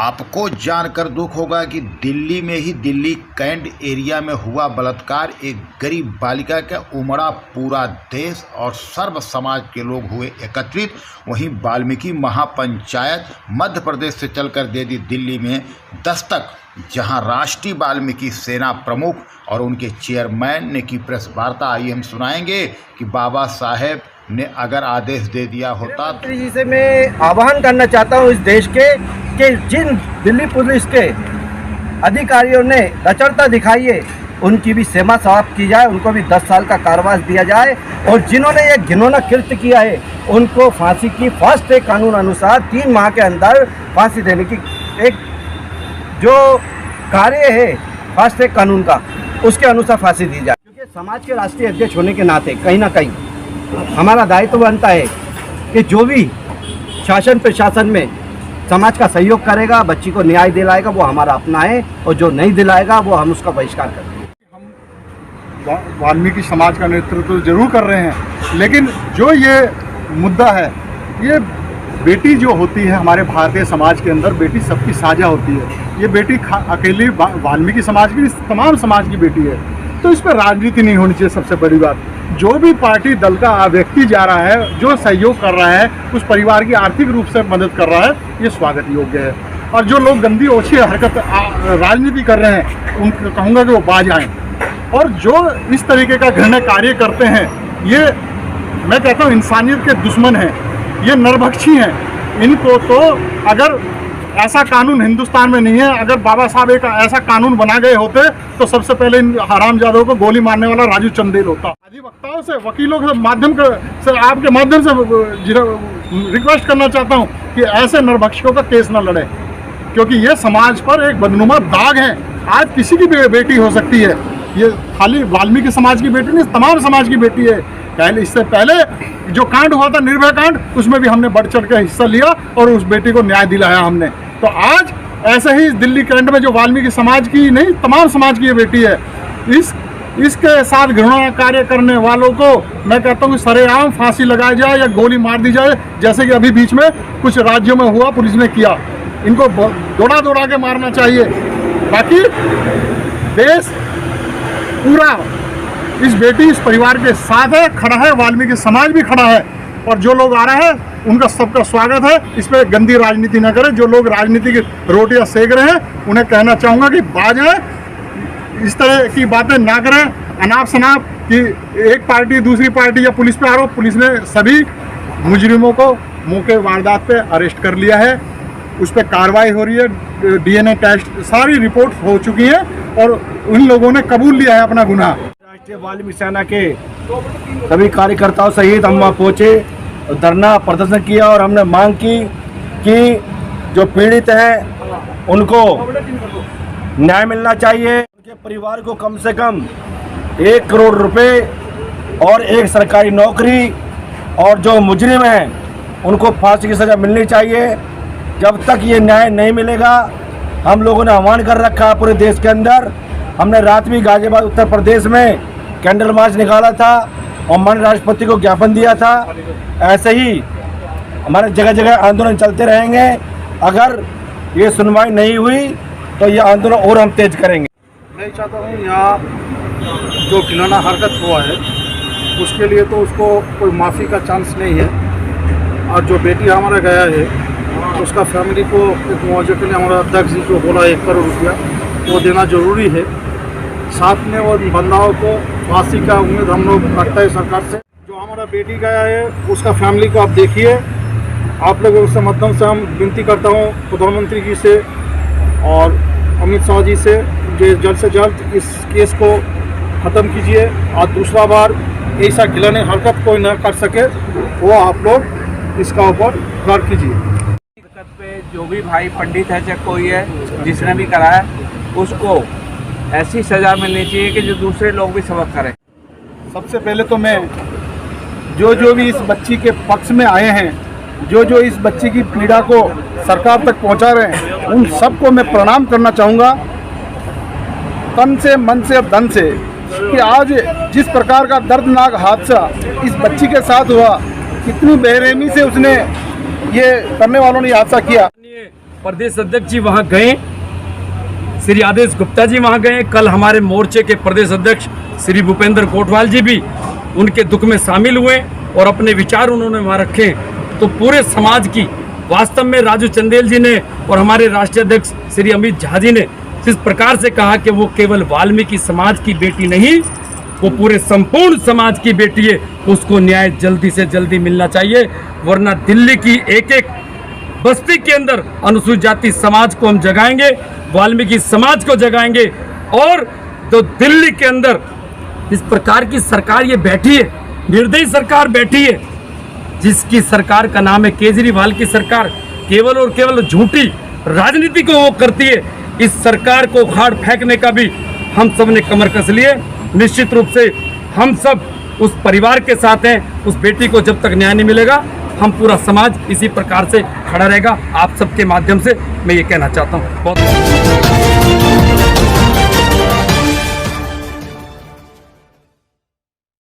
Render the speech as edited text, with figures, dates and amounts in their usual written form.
आपको जानकर दुख होगा कि दिल्ली में ही दिल्ली कैंट एरिया में हुआ बलात्कार। एक गरीब बालिका का उमड़ा पूरा देश और सर्व समाज के लोग हुए एकत्रित। वहीं वाल्मीकि महापंचायत मध्य प्रदेश से चलकर दे दी दिल्ली में दस्तक, जहां राष्ट्रीय वाल्मीकि सेना प्रमुख और उनके चेयरमैन ने की प्रेस वार्ता। आइए हम सुनाएंगे कि बाबा साहेब ने अगर आदेश दे दिया होता। जी से मैं आह्वान करना चाहता हूँ इस देश के कि जिन दिल्ली पुलिस के अधिकारियों ने लचरता दिखाई है उनकी भी सीमा समाप्त की जाए, उनको भी 10 साल का कारावास दिया जाए और जिन्होंने ये घिनौना कृत्य किया है उनको फांसी की फास्ट ट्रैक कानून अनुसार 3 माह के अंदर फांसी देने की एक जो कार्य है फास्ट ट्रैक कानून का उसके अनुसार फांसी दी जाए। क्योंकि समाज के राष्ट्रीय अध्यक्ष होने के नाते कहीं ना कहीं हमारा दायित्व बनता है कि जो भी शासन प्रशासन में समाज का सहयोग करेगा, बच्ची को न्याय दिलाएगा, वो हमारा अपना है और जो नहीं दिलाएगा वो हम उसका बहिष्कार करेंगे। हम वाल्मीकि समाज का नेतृत्व जरूर कर रहे हैं, लेकिन जो ये मुद्दा है, ये बेटी जो होती है हमारे भारतीय समाज के अंदर, बेटी सबकी साझा होती है। ये बेटी अकेली वाल्मीकि समाज की, तमाम समाज की बेटी है, तो इस पर राजनीति नहीं होनी चाहिए। सबसे बड़ी बात, जो भी पार्टी दल का व्यक्ति जा रहा है, जो सहयोग कर रहा है, उस परिवार की आर्थिक रूप से मदद कर रहा है, ये स्वागत योग्य है। और जो लोग गंदी ओछी हरकत राजनीति कर रहे हैं उनको कहूँगा कि वो बाज आएँ। और जो इस तरीके का घृण्य कार्य करते हैं, ये मैं कहता हूँ इंसानियत के दुश्मन हैं, ये नरभक्षी हैं। इनको तो अगर ऐसा कानून हिंदुस्तान में नहीं है, अगर बाबा साहब एक ऐसा कानून बना गए होते तो सबसे पहले इन हरामजादों को गोली मारने वाला राजू चंदेल होता। अधिवक्ताओं से, वकीलों के माध्यम से, आपके माध्यम से रिक्वेस्ट करना चाहता हूं कि ऐसे नरभक्षियों का केस न लड़े, क्योंकि ये समाज पर एक बदनुमा दाग है। आज किसी की भी बेटी हो सकती है, ये खाली वाल्मीकि समाज की बेटी नहीं, तमाम समाज की बेटी है। पहले, इससे पहले जो कांड हुआ था निर्भया कांड, उसमें भी हमने बढ़ चढ़ के हिस्सा लिया और उस बेटी को न्याय दिलाया हमने। तो आज ऐसे ही दिल्ली कैंट में जो वाल्मीकि समाज की नहीं, तमाम समाज की ये बेटी है, इसके साथ घृणा कार्य करने वालों को मैं कहता हूँ कि सरेआम फांसी लगाई जाए या गोली मार दी जाए, जैसे कि अभी बीच में कुछ राज्यों में हुआ, पुलिस ने किया। इनको दौड़ा दौड़ा के मारना चाहिए। बाकी देश पूरा इस बेटी, इस परिवार के साथ है, खड़ा है, वाल्मीकि समाज भी खड़ा है। और जो लोग आ रहे हैं उनका सबका स्वागत है। इस पर गंदी राजनीति न करें। जो लोग राजनीति की रोटियां सेक रहे हैं उन्हें कहना चाहूँगा कि बाज आए, इस तरह की बातें ना करें अनाप शनाप कि एक पार्टी दूसरी पार्टी या पुलिस पे आरोप। पुलिस ने सभी मुजरिमों को मौके वारदात पे अरेस्ट कर लिया है, उस पर कार्रवाई हो रही है, DNA टेस्ट सारी रिपोर्ट हो चुकी है और उन लोगों ने कबूल लिया है अपना गुनाह। राष्ट्रीय वाल्मीकि सेना के सभी कार्यकर्ताओं सहित हम वहाँ पहुँचे, धरना प्रदर्शन किया और हमने मांग की कि जो पीड़ित हैं उनको न्याय मिलना चाहिए। उनके परिवार को कम से कम 1 करोड़ रुपए और एक सरकारी नौकरी, और जो मुजरिम हैं उनको फांसी की सज़ा मिलनी चाहिए। जब तक ये न्याय नहीं मिलेगा, हम लोगों ने आह्वान कर रखा है पूरे देश के अंदर। हमने रात में गाजियाबाद उत्तर प्रदेश में कैंडल मार्च निकाला था और माननीय राष्ट्रपति को ज्ञापन दिया था। ऐसे ही हमारे जगह जगह आंदोलन चलते रहेंगे। अगर ये सुनवाई नहीं हुई तो ये आंदोलन और हम तेज करेंगे। मैं चाहता हूँ यहाँ जो घिनौना हरकत हुआ है उसके लिए तो उसको कोई माफ़ी का चांस नहीं है। और जो बेटी हमारा गया है उसका फैमिली को एक मुआवजे के लिए हमारा अध्यक्ष जी को बोला 1 करोड़ रुपया वो देना ज़रूरी है। साथ में वो बंदाओं को फांसी का उम्मीद हम लोग करते हैं सरकार से। जो हमारा बेटी गया है उसका फैमिली को आप देखिए। आप लोगों के माध्यम से हम विनती करता हूँ प्रधानमंत्री जी से और अमित शाह जी से, जो जल्द से जल्द इस केस को ख़त्म कीजिए और दूसरा बार ऐसा घिनौनी हरकत कोई न कर सके, वो आप लोग इसका ऊपर गौर कीजिए। पे जो भी भाई पंडित है चाहे कोई है जिसने भी करा है उसको ऐसी सज़ा मिलनी चाहिए कि जो दूसरे लोग भी सबक करें। सबसे पहले तो मैं जो भी इस बच्ची के पक्ष में आए हैं, जो इस बच्ची की पीड़ा को सरकार तक पहुंचा रहे हैं, उन सबको मैं प्रणाम करना चाहूँगा तन से, मन से और धन से, कि आज जिस प्रकार का दर्दनाक हादसा इस बच्ची के साथ हुआ, कितनी बेरहमी से उसने ये करने वालों ने हादसा किया। प्रदेश अध्यक्ष जी वहाँ गए, श्री आदेश गुप्ता जी वहाँ गए। कल हमारे मोर्चे के प्रदेश अध्यक्ष श्री भूपेंद्र कोटवाल जी भी उनके दुख में शामिल हुए और अपने विचार उन्होंने वहाँ रखे। तो पूरे समाज की वास्तव में राजू चंदेल जी ने और हमारे राष्ट्रीय अध्यक्ष श्री अमित झा जी ने जिस प्रकार से कहा कि वो केवल वाल्मीकि समाज की बेटी नहीं, वो पूरे संपूर्ण समाज की बेटी है, उसको न्याय जल्दी से जल्दी मिलना चाहिए, वरना दिल्ली की एक एक बस्ती के अंदर अनुसूचित जाति समाज को हम जगाएंगे, वाल्मीकि समाज को जगाएंगे। और तो दिल्ली के अंदर इस प्रकार की सरकार ये बैठी है, निर्दयी सरकार बैठी है, जिसकी सरकार का नाम है केजरीवाल की सरकार, केवल और केवल झूठी राजनीति को वो करती है। इस सरकार को उखाड़ फेंकने का भी हम सब ने कमर कस लिए। निश्चित रूप से हम सब उस परिवार के साथ हैं। उस बेटी को जब तक न्याय नहीं मिलेगा, हम पूरा समाज इसी प्रकार से खड़ा रहेगा। आप सबके माध्यम से मैं ये कहना चाहता हूँ। बहुत